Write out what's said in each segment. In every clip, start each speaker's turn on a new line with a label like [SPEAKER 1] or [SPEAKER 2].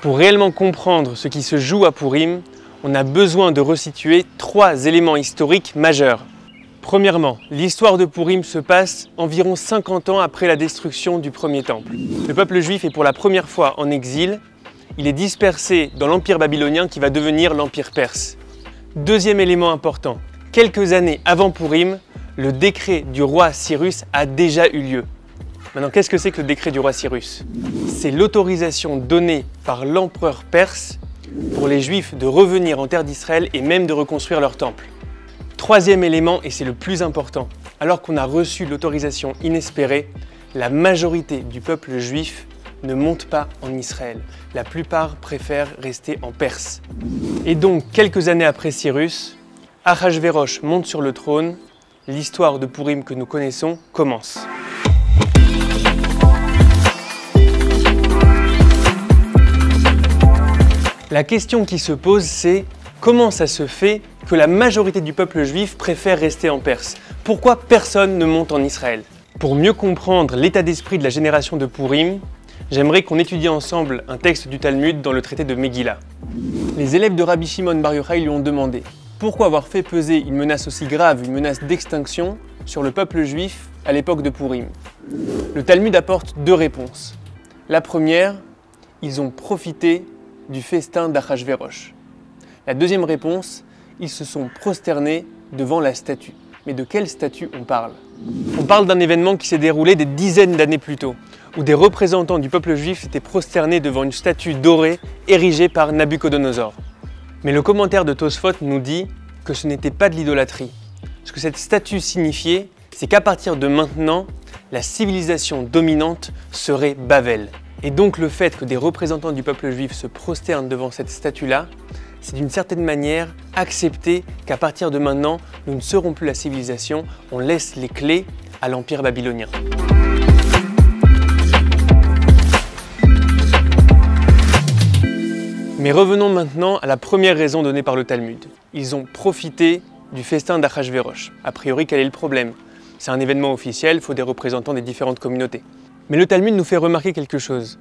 [SPEAKER 1] Pour réellement comprendre ce qui se joue à Pourim, on a besoin de resituer 3 éléments historiques majeurs. Premièrement, l'histoire de Pourim se passe environ 50 ans après la destruction du premier temple. Le peuple juif est pour la première fois en exil. Il est dispersé dans l'empire babylonien qui va devenir l'empire perse. Deuxième élément important, quelques années avant Pourim, le décret du roi Cyrus a déjà eu lieu. Maintenant, qu'est-ce que c'est que le décret du roi Cyrus? C'est l'autorisation donnée par l'empereur perse pour les Juifs de revenir en terre d'Israël et même de reconstruire leur temple. Troisième élément, et c'est le plus important, alors qu'on a reçu l'autorisation inespérée, la majorité du peuple juif ne monte pas en Israël. La plupart préfèrent rester en Perse. Et donc, quelques années après Cyrus, Achashvérosh monte sur le trône, l'histoire de Pourim que nous connaissons commence. La question qui se pose, c'est comment ça se fait que la majorité du peuple juif préfère rester en Perse? Pourquoi personne ne monte en Israël? Pour mieux comprendre l'état d'esprit de la génération de Pourim, j'aimerais qu'on étudie ensemble un texte du Talmud dans le traité de Megillah. Les élèves de Rabbi Shimon Bar Yochai lui ont demandé pourquoi avoir fait peser une menace aussi grave, une menace d'extinction, sur le peuple juif à l'époque de Pourim. Le Talmud apporte 2 réponses. La première, ils ont profité du festin d'Achashvérosh. La deuxième réponse, ils se sont prosternés devant la statue. Mais de quelle statue on parle? On parle d'un événement qui s'est déroulé des dizaines d'années plus tôt, où des représentants du peuple juif s'étaient prosternés devant une statue dorée érigée par Nabuchodonosor. Mais le commentaire de Tosfot nous dit que ce n'était pas de l'idolâtrie. Ce que cette statue signifiait, c'est qu'à partir de maintenant, la civilisation dominante serait Babel. Et donc le fait que des représentants du peuple juif se prosternent devant cette statue-là, c'est d'une certaine manière accepter qu'à partir de maintenant, nous ne serons plus la civilisation, on laisse les clés à l'empire babylonien. Mais revenons maintenant à la première raison donnée par le Talmud. Ils ont profité du festin d'Achashvérosh. A priori, quel est le problème? C'est un événement officiel, il faut des représentants des différentes communautés. Mais le Talmud nous fait remarquer quelque chose.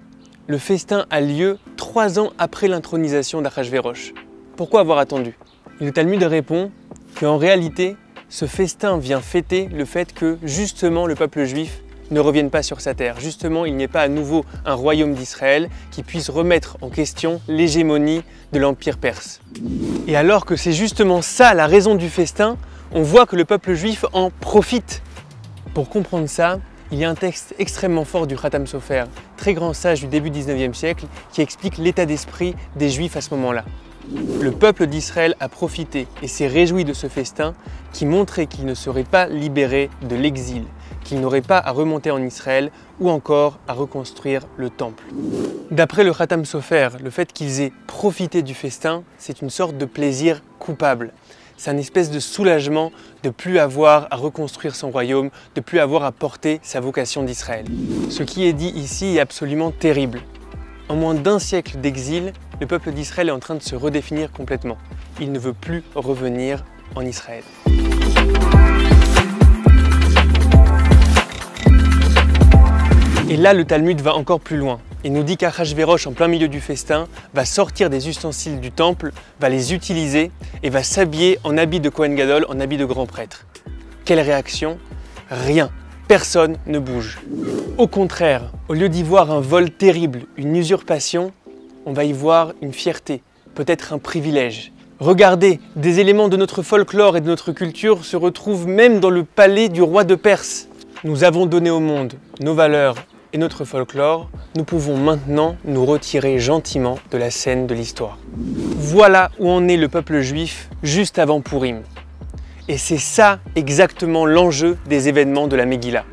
[SPEAKER 1] Le festin a lieu 3 ans après l'intronisation d'Achashvérosh. Pourquoi avoir attendu? Et le Talmud répond qu'en réalité, ce festin vient fêter le fait que justement le peuple juif ne revienne pas sur sa terre. Justement, il n'y ait pas à nouveau un royaume d'Israël qui puisse remettre en question l'hégémonie de l'empire perse. Et alors que c'est justement ça la raison du festin, on voit que le peuple juif en profite. Pour comprendre ça, il y a un texte extrêmement fort du Khatam Sofer, très grand sage du début du 19e siècle, qui explique l'état d'esprit des Juifs à ce moment-là. Le peuple d'Israël a profité et s'est réjoui de ce festin qui montrait qu'il ne serait pas libéré de l'exil, qu'il n'aurait pas à remonter en Israël ou encore à reconstruire le temple. D'après le Khatam Sofer, le fait qu'ils aient profité du festin, c'est une sorte de plaisir coupable. C'est une espèce de soulagement de ne plus avoir à reconstruire son royaume, de ne plus avoir à porter sa vocation d'Israël. Ce qui est dit ici est absolument terrible. En moins d'1 siècle d'exil, le peuple d'Israël est en train de se redéfinir complètement. Il ne veut plus revenir en Israël. Et là, le Talmud va encore plus loin. Il nous dit qu'Achashvérosh, en plein milieu du festin, va sortir des ustensiles du temple, va les utiliser et va s'habiller en habit de Kohen Gadol, en habit de grand prêtre. Quelle réaction? Rien. Personne ne bouge. Au contraire, au lieu d'y voir un vol terrible, une usurpation, on va y voir une fierté, peut-être un privilège. Regardez, des éléments de notre folklore et de notre culture se retrouvent même dans le palais du roi de Perse. Nous avons donné au monde nos valeurs et notre folklore, nous pouvons maintenant nous retirer gentiment de la scène de l'histoire. Voilà où en est le peuple juif juste avant Pourim. Et c'est ça exactement l'enjeu des événements de la Megillah.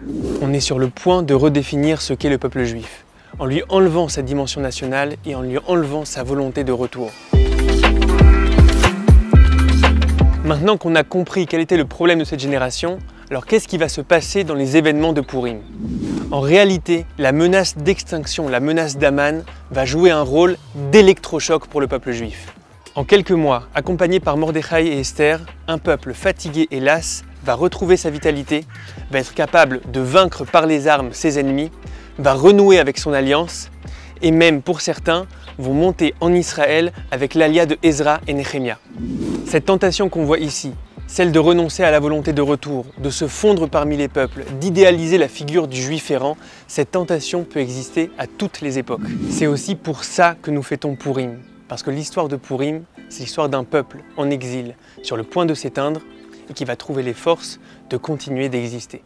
[SPEAKER 1] On est sur le point de redéfinir ce qu'est le peuple juif, en lui enlevant sa dimension nationale et en lui enlevant sa volonté de retour. Maintenant qu'on a compris quel était le problème de cette génération, alors qu'est-ce qui va se passer dans les événements de Pourim? En réalité, la menace d'extinction, la menace d'Aman, va jouer un rôle d'électrochoc pour le peuple juif. En quelques mois, accompagné par Mordechai et Esther, un peuple fatigué et las va retrouver sa vitalité, va être capable de vaincre par les armes ses ennemis, va renouer avec son alliance et même pour certains vont monter en Israël avec l'alia de Ezra et Néhémia. Cette tentation qu'on voit ici, celle de renoncer à la volonté de retour, de se fondre parmi les peuples, d'idéaliser la figure du juif errant, cette tentation peut exister à toutes les époques. C'est aussi pour ça que nous fêtons Pourim, parce que l'histoire de Pourim, c'est l'histoire d'un peuple en exil, sur le point de s'éteindre, et qui va trouver les forces de continuer d'exister.